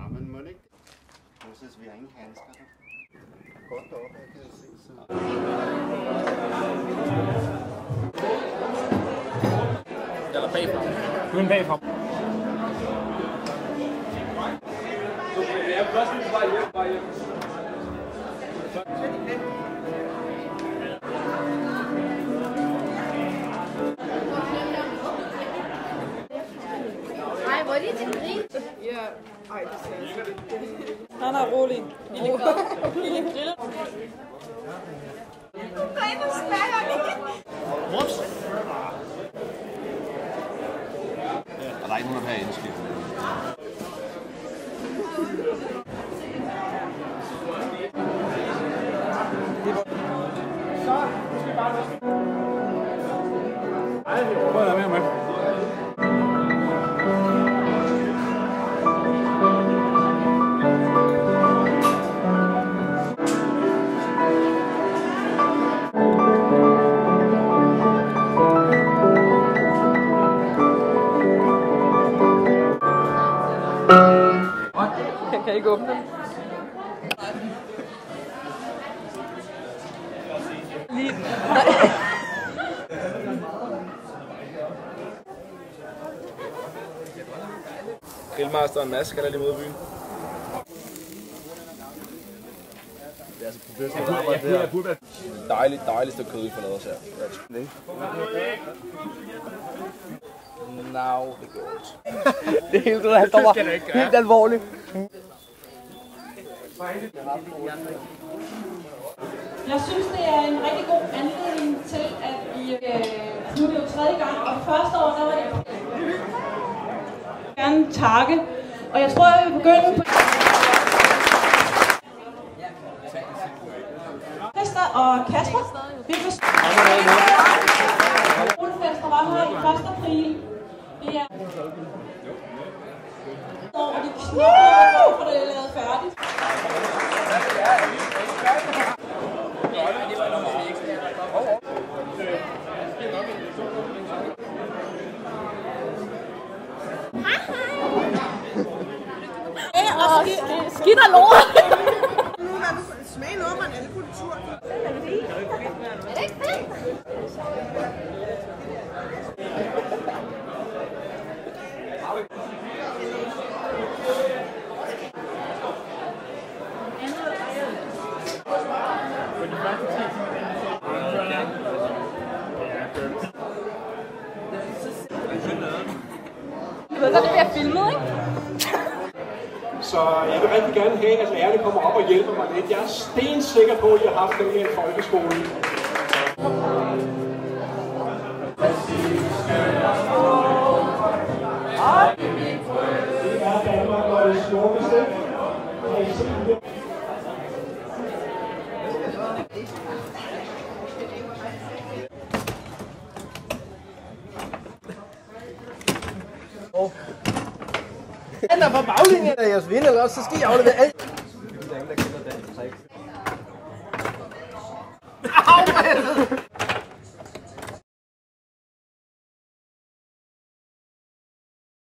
Men må ikke? Jeg synes, vi har ingen handsker der. Godt deroppe, jeg kan se så. Eller bagfra. Nu er den bagfra. Jeg er først lige bare hjem. Ej, hvor er det til grin? Ja, ej, det ser Han er rolig. Lille grille. Nej, nu smager det. Ups! Og der er ikke nogen, der vil have indskilt. Så skal vi bare løse. Ej, det er over. Med. Jeg kan ikke åbne den. Lige den. Grillmaster og Mads skal der lige mod byen. Det er altså professionelt arbejde der. Dejligt stykke kød, I får lavet os her. Now det går. Det er helt han står helt alvorligt. Jeg synes, det er en rigtig god anledning til, at vi nu er det jo 3. gang, og første år, der var det gerne takke. Og jeg tror, jeg vil begynde på Christa og Kasper. Vi vil julefest, der var her i 1. april. Det er og de knipper for det er lavet færdigt. Skidt og lort! Nu er du smage noget, man alle kultur. Er det ikke fedt? Du ved godt, det bliver filmet, ikke? Så jeg vil rigtig gerne have, at lærerne kommer op og hjælper mig lidt. Jeg er stensikker på, at I har haft den her folkeskole. Det er Danmark og det smukkeste. Den er på baglinjen af jeres ven, eller også så skal I aflevere alt. Der er ingen, der kender dansk.